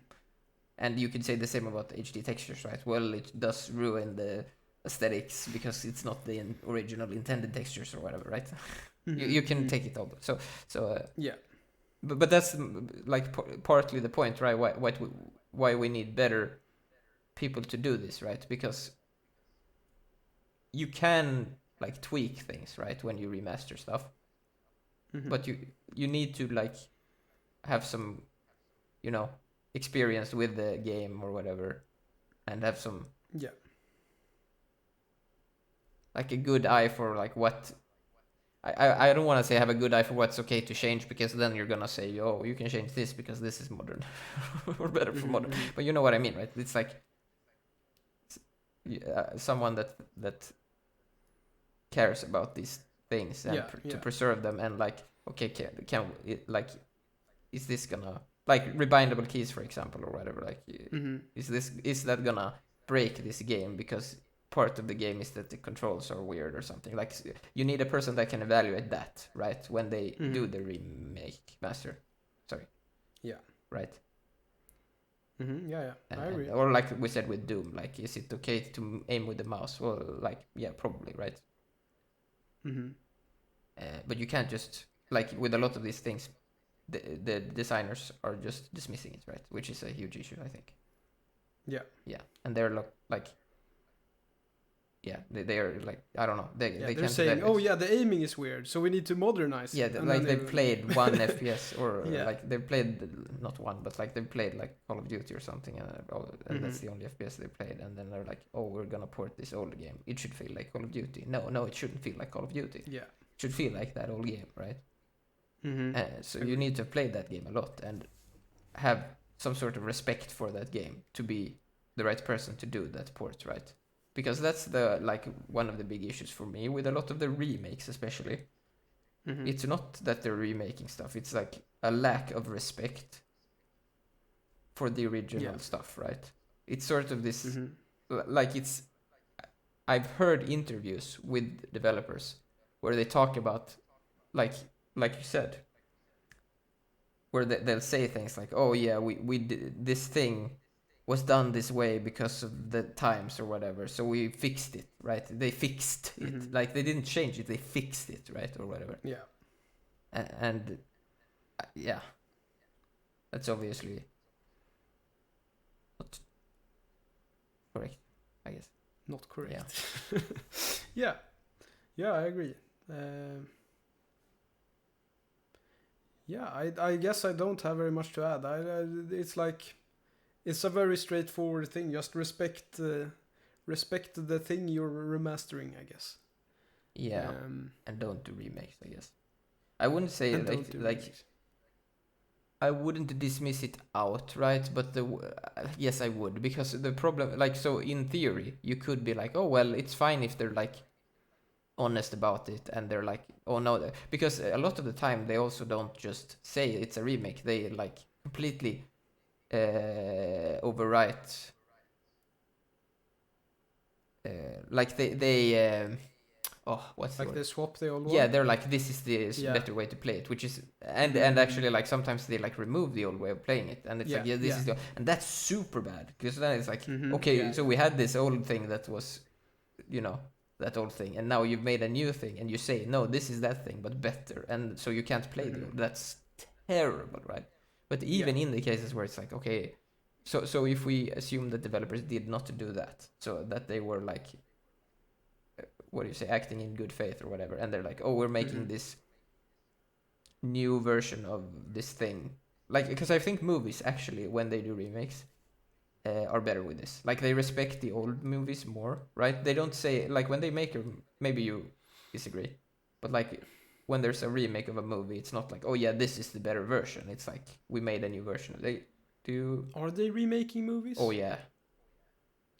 and you could say the same about HD textures, right? Well, it does ruin the aesthetics because it's not the original intended textures or whatever, right? You can take it all. So but that's like partly the point, right? Why we need better people to do this, right? Because you can like tweak things, right, when you remaster stuff, but you need to like have some, you know, experience with the game or whatever, and have some like a good eye for like what. I don't want to say have a good eye for what's okay to change, because then you're gonna say, oh, you can change this because this is modern or better for modern. But you know what I mean, right? It's like someone that cares about these things and to preserve them, and like, okay, can it, like, is this gonna, like rebindable keys, for example, or whatever, like is that gonna break this game because part of the game is that the controls are weird or something? Like, you need a person that can evaluate that, right, when they do the remake master. Sorry. Yeah. Right. I agree. Or like we said with Doom, like, is it okay to aim with the mouse? Well, like, yeah, probably, right? But you can't just, like, with a lot of these things, the designers are just dismissing it, right? Which is a huge issue, I think. Yeah, and they're like, they are like, I don't know. They're saying, oh yeah, the aiming is weird, so we need to modernize. Yeah, like they've played one FPS, or like they've played not one, but like they've played like Call of Duty or something, and that's the only FPS they played. And then they're like, oh, we're gonna port this old game. It should feel like Call of Duty. No, it shouldn't feel like Call of Duty. Yeah, it should feel like that old game, right? So you need to have played that game a lot and have some sort of respect for that game to be the right person to do that port, right? Because that's the, like, one of the big issues for me with a lot of the remakes, especially. It's not that they're remaking stuff. It's like a lack of respect for the original stuff, right? It's sort of this, like, it's, I've heard interviews with developers where they talk about, like you said, where they'll say things like, oh yeah, we did this thing was done this way because of the times or whatever, so we fixed it, right? They fixed it. Like, they didn't change it, they fixed it, right? Or whatever. Yeah. And that's obviously not correct, I guess. Not correct. Yeah. I agree. I guess I don't have very much to add. It's like, it's a very straightforward thing. Just respect the thing you're remastering, I guess. Yeah, and don't do remakes, I guess. I wouldn't say like I wouldn't dismiss it outright, but yes, I would, because the problem, like, so in theory, you could be like, oh well, it's fine if they're like honest about it and they're like, oh no, because a lot of the time they also don't just say it's a remake. They like completely overwrite, like they what's like they swap the old one. Yeah, they're like, this is the better way to play it, which is and actually, like, sometimes they like remove the old way of playing it, and it's like, this is and that's super bad, because then it's like, okay, so we had this old thing that was, you know, that old thing, and now you've made a new thing, and you say, no, this is that thing but better, and so you can't play the old. That's terrible, right? But even in the cases where it's like, okay, so if we assume that developers did not do that, so that they were like, what do you say, acting in good faith or whatever, and they're like, oh, we're making this new version of this thing, like, because I think movies actually, when they do remakes, are better with this. Like, they respect the old movies more, right? They don't say, like, when they make maybe you disagree, but like, when there's a remake of a movie, it's not like, oh yeah, this is the better version. It's like, we made a new version. Are they remaking movies? Oh yeah.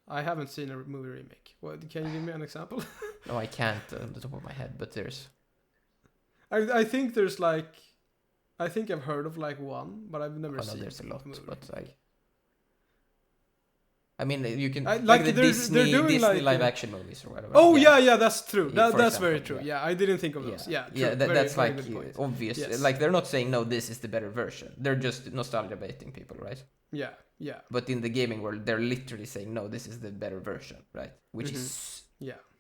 I haven't seen a movie remake. Can you give me an example? No, I can't on the top of my head, but there's. I think there's like, I think I've heard of like one, but I've never seen. There's a lot, the movie. but like, I mean, you can like the they're doing Disney like, live action movies or whatever. Oh yeah, that's true. For That's example, very true. Yeah, I didn't think of those. Yeah, true. yeah. That's very like good point. obvious. Yes. Like they're not saying no, this is the better version. They're just nostalgia baiting people, right? Yeah. But in the gaming world, they're literally saying no, this is the better version, right? Which is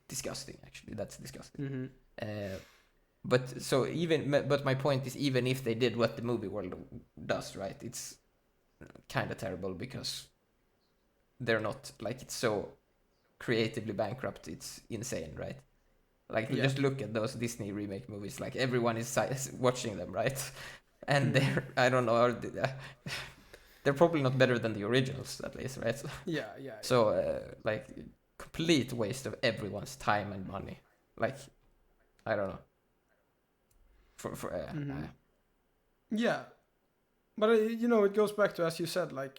disgusting. Actually, that's disgusting. But my point is, even if they did what the movie world does, right? It's kind of terrible because they're not like, it's so creatively bankrupt. It's insane, right? Like just look at those Disney remake movies. Like everyone is watching them, right? And they're, I don't know, they're probably not better than the originals, at least, right? Yeah. So like complete waste of everyone's time and money. Like, I don't know. Yeah, but it goes back to, as you said, like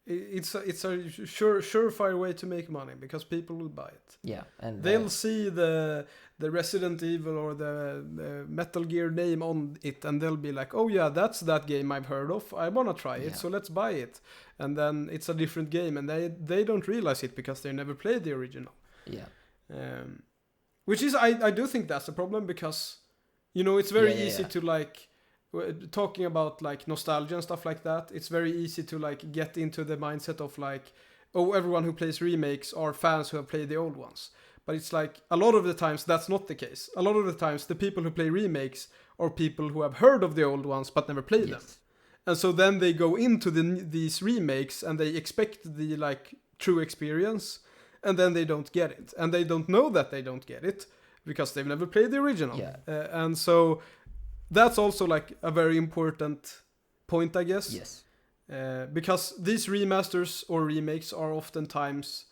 it's a surefire way to make money because people will buy it. Yeah, and they'll see the Resident Evil or the Metal Gear name on it, and they'll be like, oh yeah, that's that game I've heard of. I wanna try it, so let's buy it. And then it's a different game, and they don't realize it because they never played the original. Yeah. Which is, I do think that's a problem because, it's very easy to like, talking about like nostalgia and stuff like that, it's very easy to like get into the mindset of like, oh, everyone who plays remakes are fans who have played the old ones. But it's like, a lot of the times that's not the case. A lot of the times the people who play remakes are people who have heard of the old ones but never played them. And so then they go into these remakes and they expect the like true experience, and then they don't get it. And they don't know that they don't get it because they've never played the original. And so that's also like a very important point, I guess. Yes. Because these remasters or remakes are oftentimes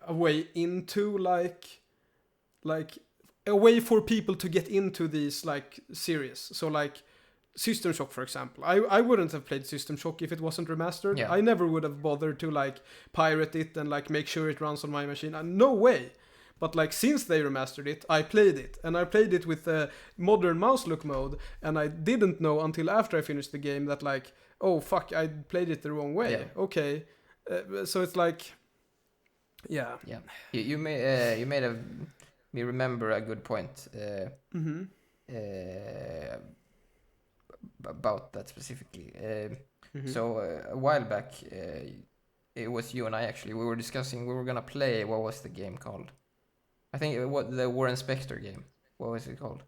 a way into like a way for people to get into these like series. So like System Shock, for example. I wouldn't have played System Shock if it wasn't remastered. Yeah. I never would have bothered to like pirate it and like make sure it runs on my machine. No way. But like, since they remastered it, I played it. And I played it with the modern mouse look mode. And I didn't know until after I finished the game that like, oh fuck, I played it the wrong way. Yeah. Okay. So it's like, yeah. Yeah. You made me remember a good point. About that specifically. So a while back, it was you and I actually. We were discussing. We were gonna play. What was the game called? I think the Warren Spector game. What was it called?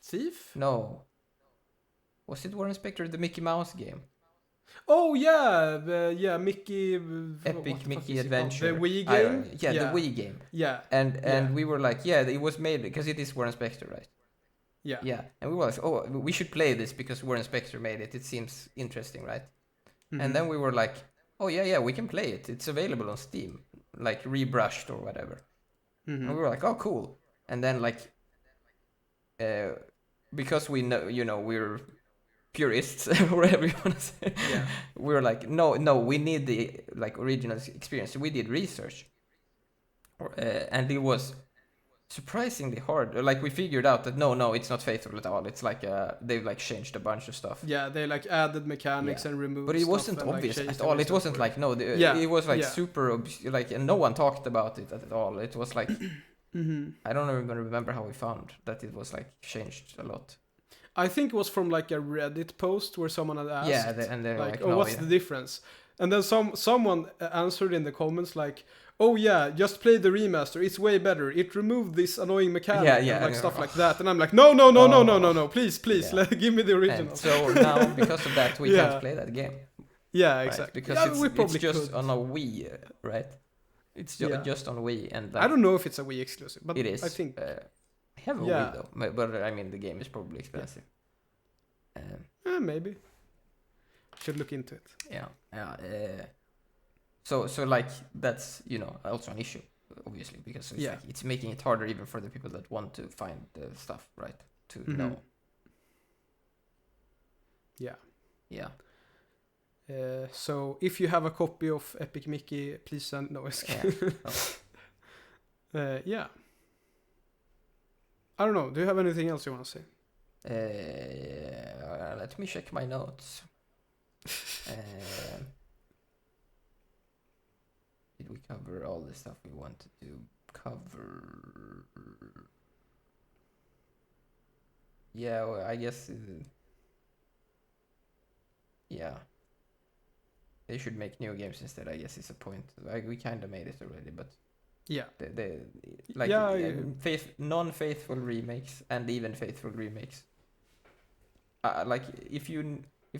Thief? No. Was it Warren Spector, the Mickey Mouse game? Oh yeah, Mickey. Epic Mickey Adventure. The Wii game. The Wii game. Yeah. And we were like, it was made because it is Warren Spector, right? Yeah. Yeah. And we were like, oh, we should play this because Warren Spector made it. It seems interesting, right? And then we were like, oh yeah, we can play it. It's available on Steam, like rebrushed or whatever. And we were like, oh cool. And then like, because we know, we're purists or whatever you want to say. Yeah. We were like, no, we need the like original experience. So we did research, and it was surprisingly hard. Like we figured out that no, it's not faithful at all. It's like they've like changed a bunch of stuff. Yeah, they like added mechanics and removed. But it wasn't obvious at all. It wasn't like it was like super like, and no one talked about it at all. It was like I don't even remember how we found that it was like changed a lot. I think it was from like a Reddit post where someone had asked, and they're like, oh, what's the difference? And then someone answered in the comments like, oh yeah, just play the remaster. It's way better. It removed this annoying mechanic and like stuff like that. And I'm like, no, please, give me the original. And so now, because of that, we can't play that game. Yeah, right? exactly. Because it's just could. on a Wii, right? It's just on Wii, and like, I don't know if it's a Wii exclusive, but it is. I think I have a Wii though, but I mean the game is probably expensive. Maybe. Should look into it. Yeah. So like that's also an issue, obviously, because it's like, it's making it harder even for the people that want to find the stuff, right? To know. Yeah. So if you have a copy of Epic Mickey, please send. No, yeah. I don't know. Do you have anything else you want to say? Let me check my notes. Did we cover all the stuff we wanted to cover? Yeah, well, I guess. Yeah. They should make new games instead, I guess, is a point. Like, we kind of made it already, but Yeah. Non-faithful remakes and even faithful remakes. Like, if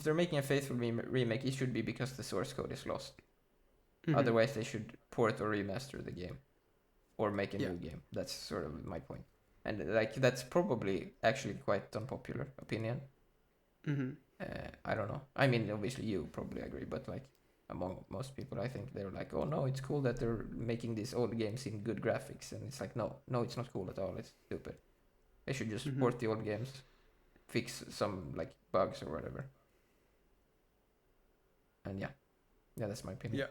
they're making a faithful remake, it should be because the source code is lost. Mhm. Otherwise, they should port or remaster the game, or make a new game. That's sort of my point. And like, that's probably actually quite unpopular opinion. I don't know. I mean, obviously you probably agree, but like, among most people, I think they're like, oh no, it's cool that they're making these old games in good graphics, and it's like, no, it's not cool at all. It's stupid. They should just port the old games, fix some like bugs or whatever. And yeah, that's my opinion.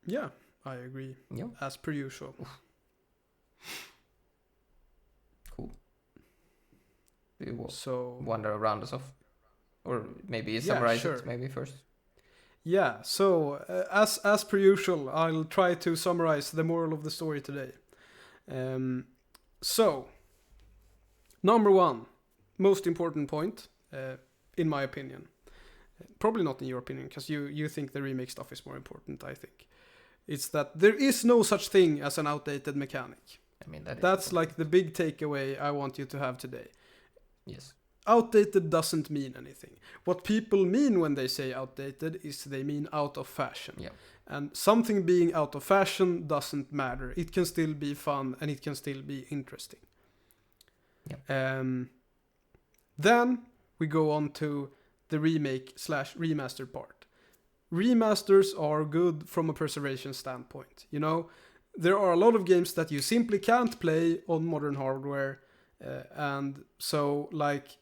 Yeah, I agree. Yeah, as per usual. Cool. Do you want to round us off, or maybe summarize it maybe first? Yeah. So as per usual, I'll try to summarize the moral of the story today. So, number one, most important point, in my opinion. Probably not in your opinion, because you think the remake stuff is more important, I think. It's that there is no such thing as an outdated mechanic. I mean, that's like the big takeaway I want you to have today. Yes. Outdated doesn't mean anything. What people mean when they say outdated is they mean out of fashion. Yeah. And something being out of fashion doesn't matter. It can still be fun and it can still be interesting. Yeah. Then we go on to the remake/remaster part. Remasters are good from a preservation standpoint. You know, there are a lot of games that you simply can't play on modern hardware, and so like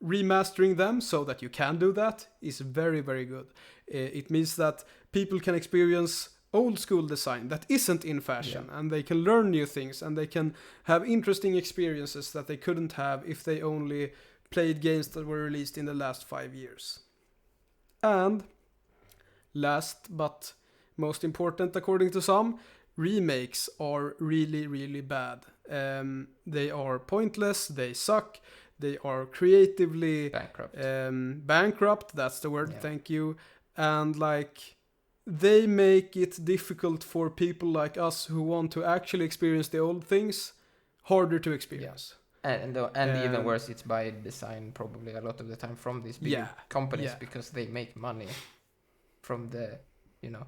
remastering them so that you can do that is very, very good. It means that people can experience old school design that isn't in fashion, and they can learn new things, and they can have interesting experiences that they couldn't have if they only played games that were released in the last 5 years. And last but most important, according to some, remakes are really, really bad. They are pointless, they suck, they are creatively bankrupt, that's the word, thank you. And like, they make it difficult for people like us who want to actually experience the old things harder to experience. And even worse, it's by design probably a lot of the time from these big companies, because they make money from the, you know.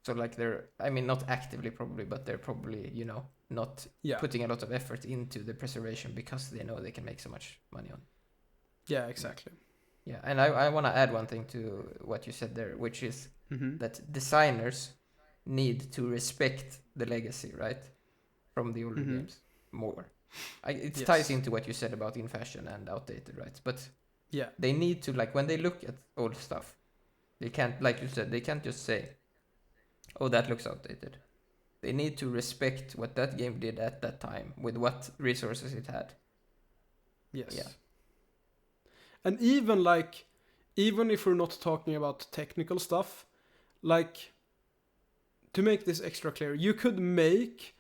So like they're, I mean, not actively probably, but they're probably, you know, not putting a lot of effort into the preservation because they know they can make so much money on it. Yeah, exactly. Yeah, and I want to add one thing to what you said there, which is that designers need to respect the legacy, right? From the older games more. It ties into what you said about in fashion and outdated, right? But they need to, like, when they look at old stuff, they can't, like you said, they can't just say, oh, that looks outdated. They need to respect what that game did at that time with what resources it had. Yes. Yeah. And even if we're not talking about technical stuff, like, to make this extra clear, you could make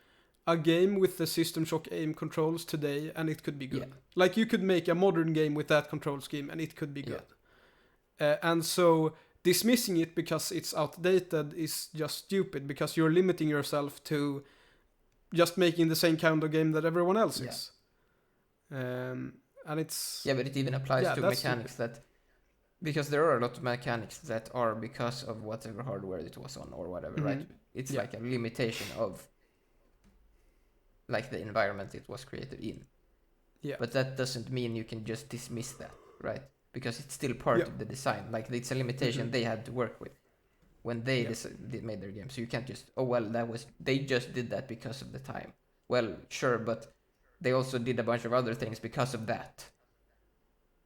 a game with the System Shock aim controls today and it could be good. Yeah. Like, you could make a modern game with that control scheme and it could be good. And so dismissing it because it's outdated is just stupid, because you're limiting yourself to just making the same kind of game that everyone else is. And it's... Yeah, but it even applies to mechanics stupid. Because there are a lot of mechanics that are because of whatever hardware it was on or whatever, right? It's like a limitation of like the environment it was created in. Yeah. But that doesn't mean you can just dismiss that, right? Because it's still part of the design. Like, it's a limitation they had to work with when they made their game. So you can't just, oh, well, they just did that because of the time. Well, sure, but they also did a bunch of other things because of that.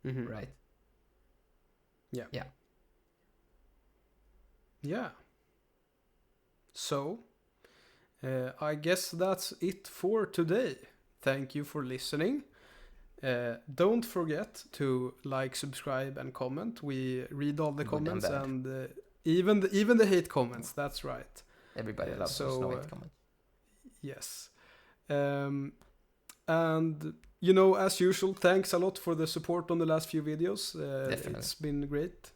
Right? Yeah. Yeah. Yeah. So, I guess that's it for today. Thank you for listening. Don't forget to like, subscribe, and comment. We read all the Good and comments bad. and even the hate comments. That's right. Everybody loves those no hate comments. Yes. And you know, as usual, thanks a lot for the support on the last few videos. Definitely. It's been great.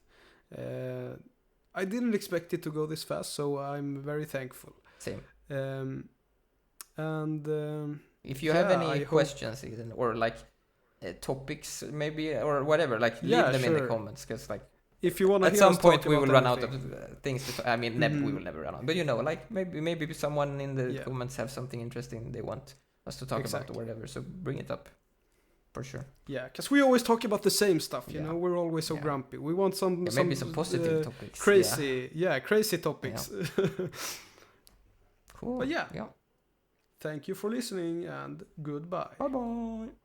I didn't expect it to go this fast, so I'm very thankful. Same. If you have any questions or like topics maybe or whatever, like leave them in the comments, because like if you want to at some point we will run out of things to I mean we will never run out, but you know, like maybe someone in the comments have something interesting they want us to talk about or whatever, so bring it up for sure. Yeah, because we always talk about the same stuff, you know, we're always so grumpy. We want some maybe some positive topics, crazy topics. Cool. But thank you for listening and goodbye. Bye bye.